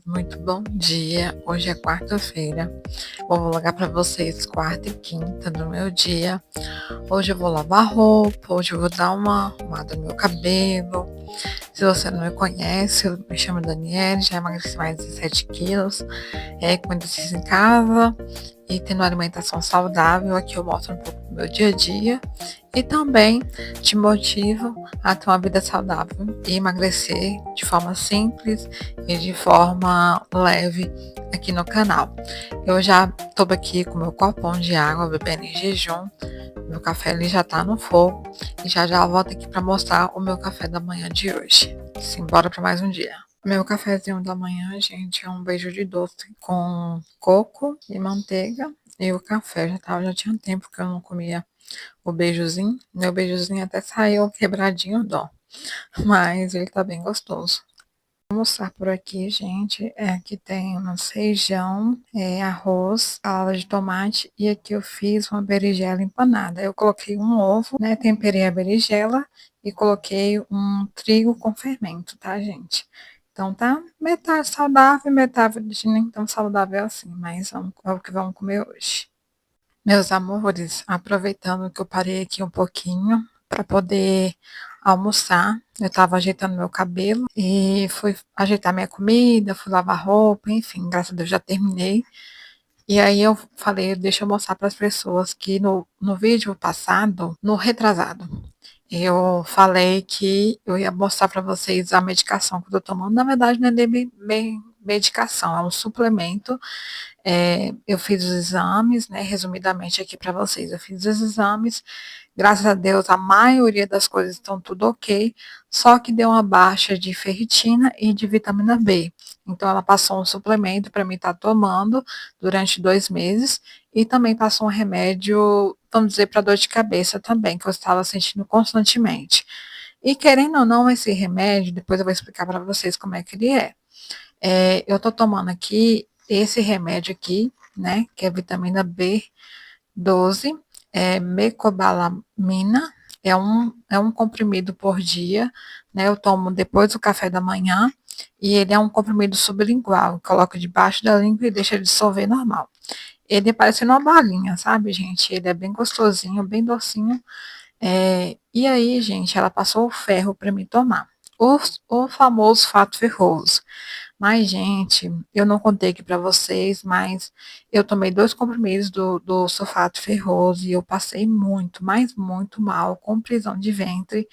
Muito bom dia. Hoje é quarta-feira. Vou vlogar para vocês quarta e quinta do meu dia. Hoje eu vou lavar roupa, hoje eu vou dar uma arrumada no meu cabelo. Se você não me conhece, eu me chamo Daniele, já emagreci mais de 17 quilos. Com exercício em casa e tendo uma alimentação saudável. Aqui eu mostro um pouco do meu dia a dia e também te motivo a ter uma vida saudável e emagrecer de forma simples e de forma leve aqui no canal. Eu já estou aqui com meu copão de água bebendo em jejum. Meu café ali já tá no fogo e já já eu volto aqui para mostrar o meu café da manhã de hoje. Simbora para mais um dia. Meu cafezinho da manhã, gente, é um beijo de doce com coco e manteiga e o café. Já tinha tempo que eu não comia o beijozinho. Meu beijozinho até saiu quebradinho, dó, mas ele tá bem gostoso. Vou almoçar por aqui, gente. Aqui tem um feijão, arroz, salada de tomate e aqui eu fiz uma berinjela empanada. Eu coloquei um ovo, né? Temperei a berinjela e coloquei um trigo com fermento, tá, gente? Então tá metade saudável, metade nem tão saudável assim, mas é o que vamos comer hoje. Meus amores, aproveitando que eu parei aqui um pouquinho para poder almoçar, eu estava ajeitando meu cabelo e fui ajeitar minha comida, fui lavar roupa, enfim, graças a Deus já terminei. E aí eu falei, deixa eu mostrar para as pessoas que no vídeo passado, no retrasado, eu falei que eu ia mostrar para vocês a medicação que eu tô tomando. Na verdade, não é bem medicação, é um suplemento. Eu fiz os exames, né, resumidamente aqui para vocês. Eu fiz os exames, graças a Deus, a maioria das coisas estão tudo ok, só que deu uma baixa de ferritina e de vitamina B. Então, ela passou um suplemento para mim estar tomando durante 2 meses e também passou um remédio, vamos dizer, para dor de cabeça também, que eu estava sentindo constantemente. E querendo ou não, esse remédio, depois eu vou explicar para vocês como é que ele é. Eu estou tomando aqui esse remédio aqui, né, que é vitamina B12, mecobalamina, é um comprimido por dia, né, eu tomo depois do café da manhã, e ele é um comprimido sublingual, coloco debaixo da língua e deixa dissolver normal. Ele é parecendo uma balinha, sabe, gente? Ele é bem gostosinho, bem docinho. E aí, gente, ela passou o ferro para me tomar. O famoso fato ferroso. Mas, gente, eu não contei aqui para vocês, mas eu tomei 2 comprimidos do sulfato ferroso e eu passei muito, mas muito mal, com prisão de ventre,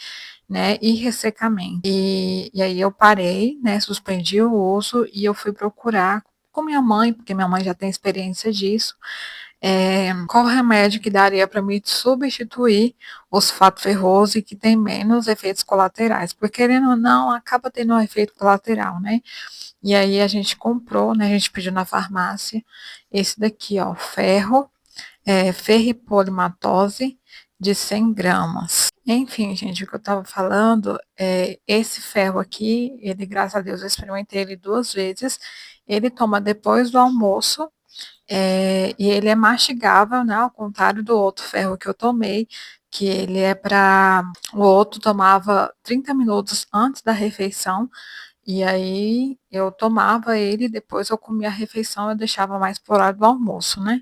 né, e ressecamento. E aí eu parei, né, suspendi o uso e eu fui procurar com minha mãe, porque minha mãe já tem experiência disso, qual remédio que daria para me substituir o sulfato ferroso e que tem menos efeitos colaterais, porque querendo ou não, acaba tendo um efeito colateral, né? E aí a gente comprou, né? A gente pediu na farmácia esse daqui, ó, ferripolimatose de 100 gramas. Enfim, gente, o que eu estava falando, esse ferro aqui, ele, graças a Deus, eu experimentei ele 2 vezes. Ele toma depois do almoço, e ele é mastigável, né? Ao contrário do outro ferro que eu tomei, que ele é para. O outro tomava 30 minutos antes da refeição e aí eu tomava ele, depois eu comia a refeição, eu deixava mais para o horário do almoço, né.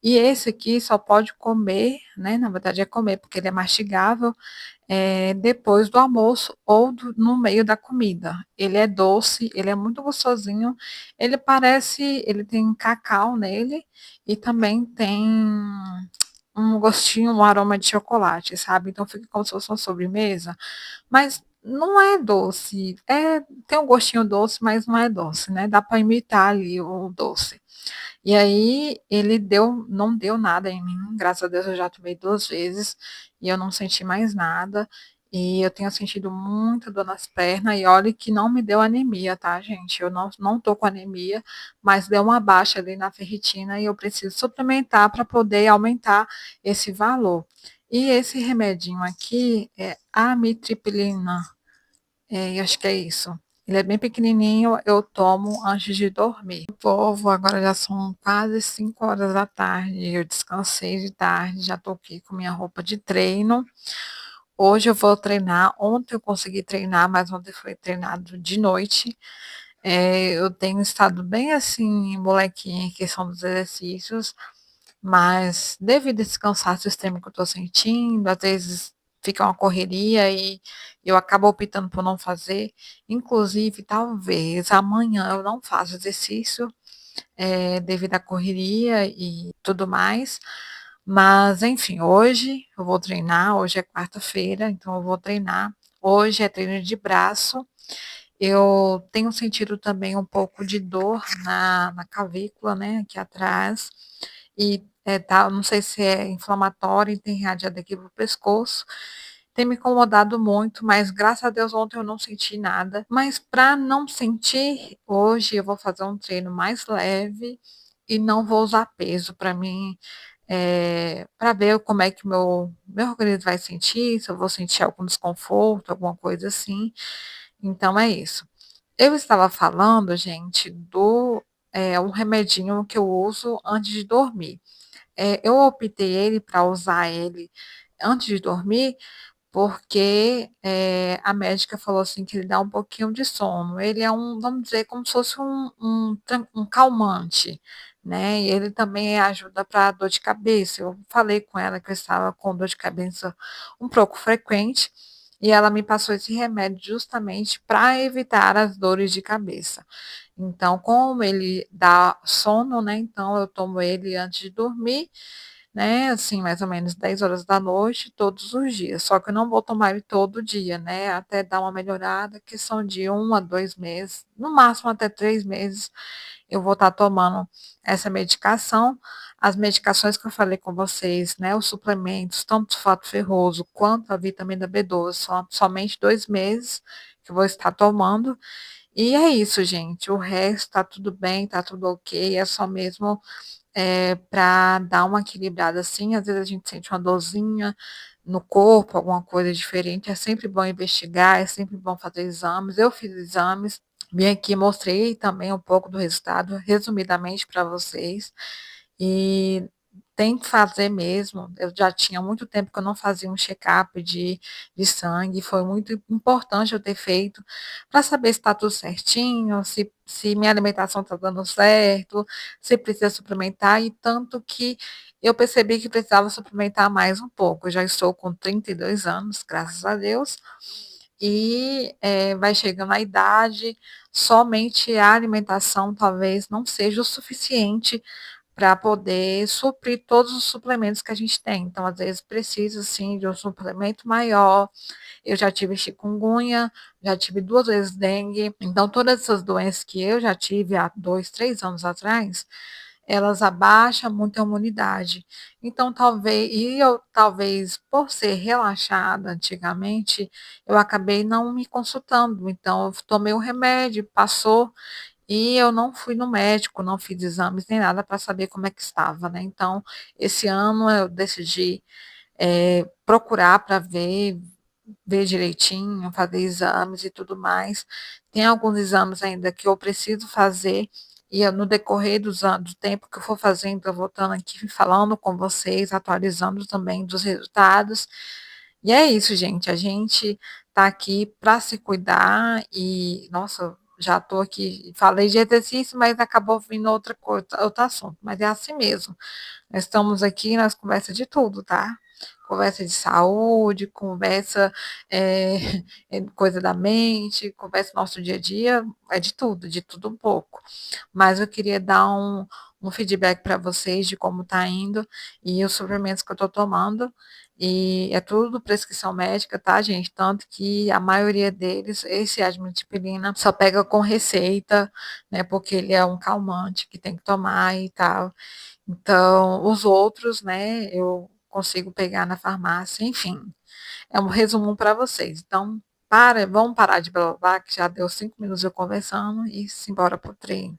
E esse aqui só pode comer, né, na verdade é comer, porque ele é mastigável, depois do almoço ou no meio da comida. Ele é doce, ele é muito gostosinho, ele tem cacau nele e também tem um gostinho, um aroma de chocolate, sabe, então fica como se fosse uma sobremesa, mas não é doce, tem um gostinho doce, mas não é doce, né, dá para imitar ali o doce. E aí ele não deu nada em mim, graças a Deus eu já tomei 2 vezes e eu não senti mais nada, e eu tenho sentido muita dor nas pernas e olhe que não me deu anemia, tá, gente, eu não tô com anemia, mas deu uma baixa ali na ferritina e eu preciso suplementar para poder aumentar esse valor. E esse remedinho aqui é amitriptilina, eu acho que é isso. Ele é bem pequenininho, eu tomo antes de dormir. Povo, agora já são quase 5 horas da tarde, eu descansei de tarde, já tô aqui com minha roupa de treino. Hoje eu vou treinar, ontem eu consegui treinar, mas ontem foi treinado de noite. Eu tenho estado bem assim, molequinha, em questão dos exercícios, mas devido a esse cansaço extremo que eu tô sentindo, às vezes fica uma correria e eu acabo optando por não fazer. Inclusive, talvez amanhã eu não faça exercício, devido à correria e tudo mais. Mas, enfim, hoje eu vou treinar. Hoje é quarta-feira, então eu vou treinar. Hoje é treino de braço. Eu tenho sentido também um pouco de dor na clavícula, né, aqui atrás, e tá, não sei se é inflamatório e tem radiado aqui pro pescoço. Tem me incomodado muito, mas graças a Deus ontem eu não senti nada. Mas para não sentir, hoje eu vou fazer um treino mais leve e não vou usar peso para mim, para ver como é que meu organismo vai sentir, se eu vou sentir algum desconforto, alguma coisa assim. Então é isso. Eu estava falando, gente, um remedinho que eu uso antes de dormir. Eu optei ele para usar ele antes de dormir, porque, a médica falou assim que ele dá um pouquinho de sono. Ele é vamos dizer, como se fosse um calmante, né, e ele também ajuda para dor de cabeça. Eu falei com ela que eu estava com dor de cabeça um pouco frequente, e ela me passou esse remédio justamente para evitar as dores de cabeça. Então, como ele dá sono, né, então eu tomo ele antes de dormir, né, assim, mais ou menos 10 horas da noite, todos os dias. Só que eu não vou tomar ele todo dia, né, até dar uma melhorada, que são de 1 a 2 meses, no máximo até 3 meses, eu vou estar tomando essa medicação. As medicações que eu falei com vocês, né, os suplementos, tanto o sulfato ferroso quanto a vitamina B12, são somente 2 meses que eu vou estar tomando. E é isso, gente, o resto tá tudo bem, tá tudo ok, é só mesmo para dar uma equilibrada, assim. Às vezes a gente sente uma dorzinha no corpo, alguma coisa diferente, é sempre bom investigar, é sempre bom fazer exames. Eu fiz exames, vim aqui, mostrei também um pouco do resultado, resumidamente para vocês, e tem que fazer mesmo. Eu já tinha muito tempo que eu não fazia um check-up de sangue, foi muito importante eu ter feito, para saber se está tudo certinho, se minha alimentação está dando certo, se precisa suplementar, e tanto que eu percebi que precisava suplementar mais um pouco. Eu já estou com 32 anos, graças a Deus, e vai chegando a idade, somente a alimentação talvez não seja o suficiente para poder suprir todos os suplementos que a gente tem. Então, às vezes, precisa sim de um suplemento maior. Eu já tive chikungunya, já tive 2 vezes dengue. Então, todas essas doenças que eu já tive há 2, 3 anos atrás, elas abaixam muito a imunidade. Então, talvez, por ser relaxada antigamente, eu acabei não me consultando. Então, eu tomei o remédio, passou, e eu não fui no médico, não fiz exames nem nada para saber como é que estava, né. Então, esse ano eu decidi, procurar para ver direitinho, fazer exames e tudo mais. Tem alguns exames ainda que eu preciso fazer, e no decorrer do tempo que eu for fazendo, eu vou estando aqui falando com vocês, atualizando também dos resultados. E é isso, gente, a gente tá aqui para se cuidar e, nossa, já tô aqui, falei de exercício, mas acabou vindo outra coisa, outro assunto, mas é assim mesmo. Nós estamos aqui nas conversas de tudo, tá? Conversa de saúde, conversa, eh, coisa da mente, conversa do nosso dia a dia, é de tudo um pouco. Mas eu queria dar um feedback para vocês de como tá indo e os suplementos que eu tô tomando, e é tudo prescrição médica, tá, gente? Tanto que a maioria deles, esse admetipirina, só pega com receita, né, porque ele é um calmante que tem que tomar e tal. Então, os outros, né, eu consigo pegar na farmácia, enfim, é um resumo para vocês. Então, vamos parar de blá blá blá, que já deu 5 minutos eu conversando, e simbora para o treino.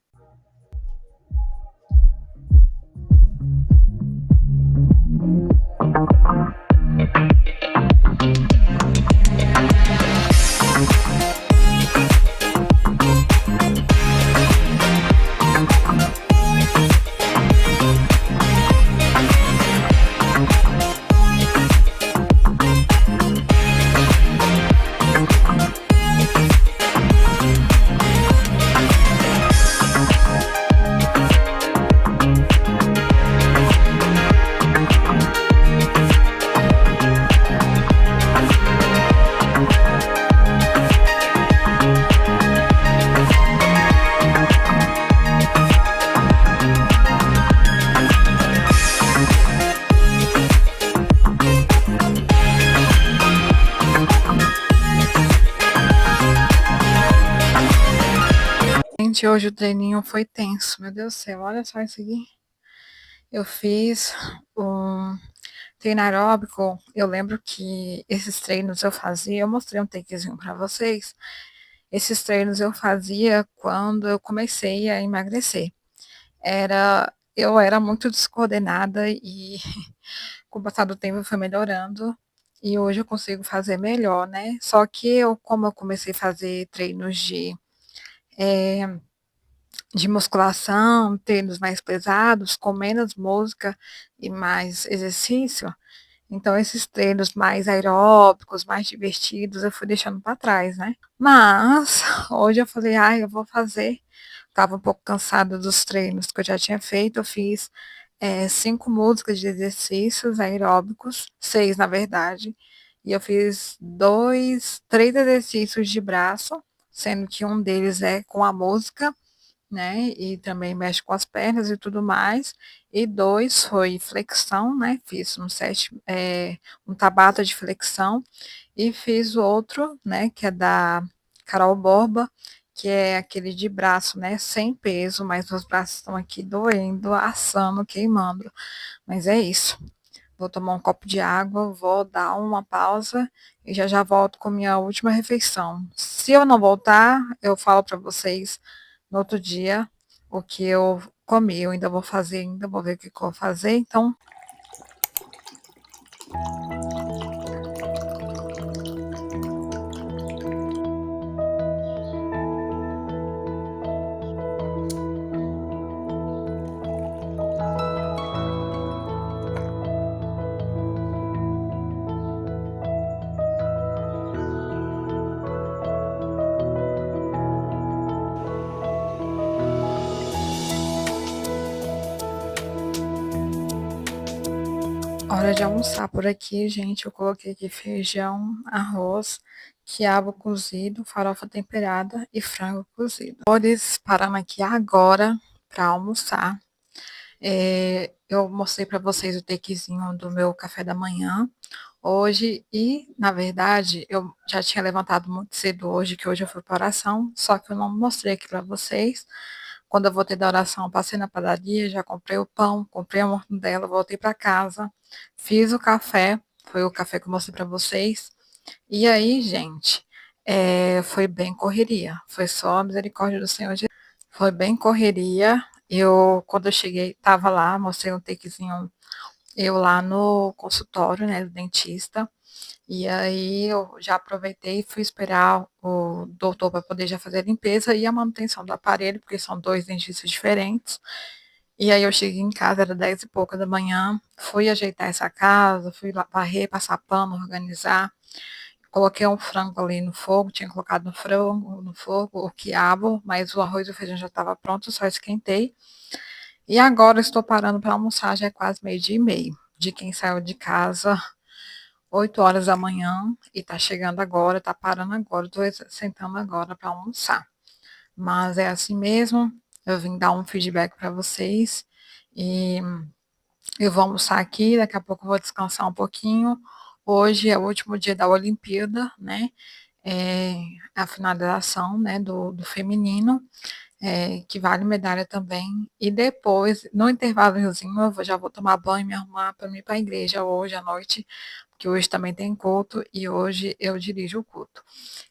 Gente, hoje o treininho foi tenso. Meu Deus do céu, olha só isso aqui. Eu fiz um treino aeróbico. Eu lembro que esses treinos eu fazia, eu mostrei um takezinho para vocês. Esses treinos eu fazia quando eu comecei a emagrecer. Eu era muito descoordenada e com o passar do tempo foi melhorando. E hoje eu consigo fazer melhor, né? Só que como eu comecei a fazer treinos eh, de musculação, treinos mais pesados, com menos música e mais exercício, então esses treinos mais aeróbicos, mais divertidos, eu fui deixando para trás, né. Mas hoje eu falei: "Ai, eu vou fazer". Estava um pouco cansada dos treinos que eu já tinha feito, eu fiz, 5 músicas de exercícios aeróbicos, 6 na verdade, e eu fiz 3 exercícios de braço, sendo que um deles é com a música, né, e também mexe com as pernas e tudo mais. E 2 foi flexão, né, fiz um tabata de flexão e fiz o outro, né, que é da Carol Borba, que é aquele de braço, né, sem peso, mas meus braços estão aqui doendo, assando, queimando. Mas é isso. Vou tomar um copo de água, vou dar uma pausa e já já volto com minha última refeição. Se eu não voltar, eu falo para vocês no outro dia o que eu comi. Eu ainda vou fazer ainda, vou ver o que que eu vou fazer, então hora de almoçar por aqui, gente. Eu coloquei aqui feijão, arroz, quiabo cozido, farofa temperada e frango cozido. Cores parando aqui agora para almoçar. Eu mostrei para vocês o takezinho do meu café da manhã hoje e, na verdade, eu já tinha levantado muito cedo hoje, que hoje eu fui para oração, só que eu não mostrei aqui para vocês. Quando eu voltei da oração, eu passei na padaria, já comprei o pão, comprei a mortadela, voltei para casa, fiz o café, foi o café que eu mostrei para vocês. E aí, gente, foi bem correria, foi só a misericórdia do Senhor Jesus. Foi bem correria. Quando eu cheguei, estava lá, mostrei um takezinho, eu lá no consultório, né, do dentista. E aí eu já aproveitei e fui esperar o doutor para poder já fazer a limpeza e a manutenção do aparelho, porque são 2 dentistas diferentes. E aí eu cheguei em casa, era 10 e pouca da manhã, fui ajeitar essa casa, fui lá varrer, passar pano, organizar. Coloquei um frango ali no fogo, tinha colocado no frango no fogo, o quiabo, mas o arroz e o feijão já estava pronto, só esquentei. E agora estou parando para almoçar, já é quase meio-dia e meio, de quem saiu de casa 8 horas da manhã e tá chegando agora, tá parando agora, tô sentando agora para almoçar. Mas é assim mesmo, eu vim dar um feedback para vocês e eu vou almoçar aqui, daqui a pouco eu vou descansar um pouquinho. Hoje é o último dia da Olimpíada, né? É a finalização, né, do feminino, que vale medalha também. E depois, no intervalozinho, já vou tomar banho e me arrumar para ir para a igreja hoje à noite, porque hoje também tem culto e hoje eu dirijo o culto.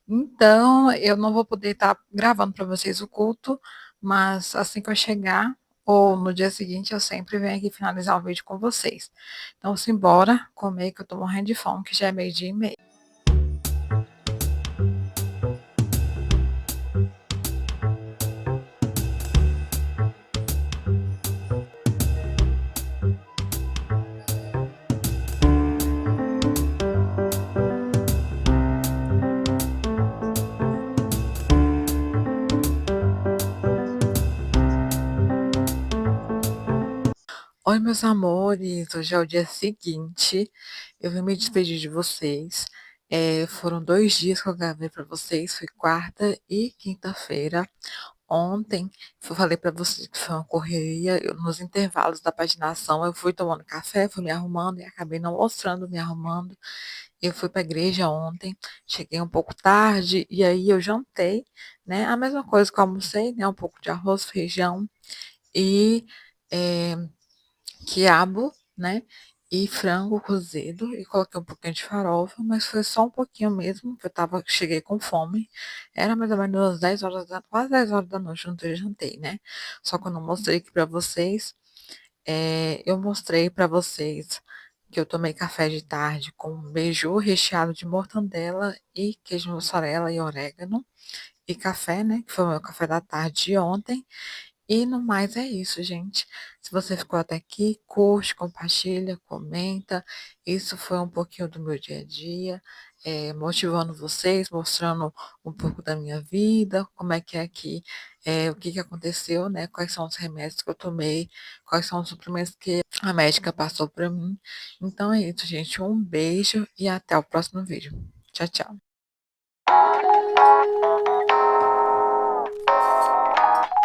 Então, eu não vou poder estar gravando para vocês o culto, mas assim que eu chegar, ou no dia seguinte, eu sempre venho aqui finalizar o vídeo com vocês. Então, simbora comer, que eu tô morrendo de fome, que já é meio-dia e meio. Oi, meus amores, hoje é o dia seguinte, eu vim me despedir de vocês. Foram 2 dias que eu gravei para vocês, foi quarta e quinta-feira. Ontem, eu falei para vocês que foi uma correria, nos intervalos da paginação, eu fui tomando café, fui me arrumando e acabei não mostrando me arrumando. Eu fui para a igreja ontem, cheguei um pouco tarde e aí eu jantei, né, a mesma coisa que eu almocei, né, um pouco de arroz, feijão e, eh, quiabo, né, e frango cozido e coloquei um pouquinho de farofa, mas foi só um pouquinho mesmo, que cheguei com fome. Era mais ou menos às 10 horas quase 10 horas da noite, quando eu jantei, né. Só que eu não mostrei aqui para vocês, eu mostrei para vocês que eu tomei café de tarde com um beiju recheado de mortandela e queijo mussarela e orégano e café, né, que foi o meu café da tarde de ontem. E no mais é isso, gente. Se você ficou até aqui, curte, compartilha, comenta. Isso foi um pouquinho do meu dia a dia, motivando vocês, mostrando um pouco da minha vida, como é que é aqui, o que que aconteceu, né? Quais são os remédios que eu tomei, quais são os suprimentos que a médica passou para mim. Então é isso, gente. Um beijo e até o próximo vídeo. Tchau, tchau.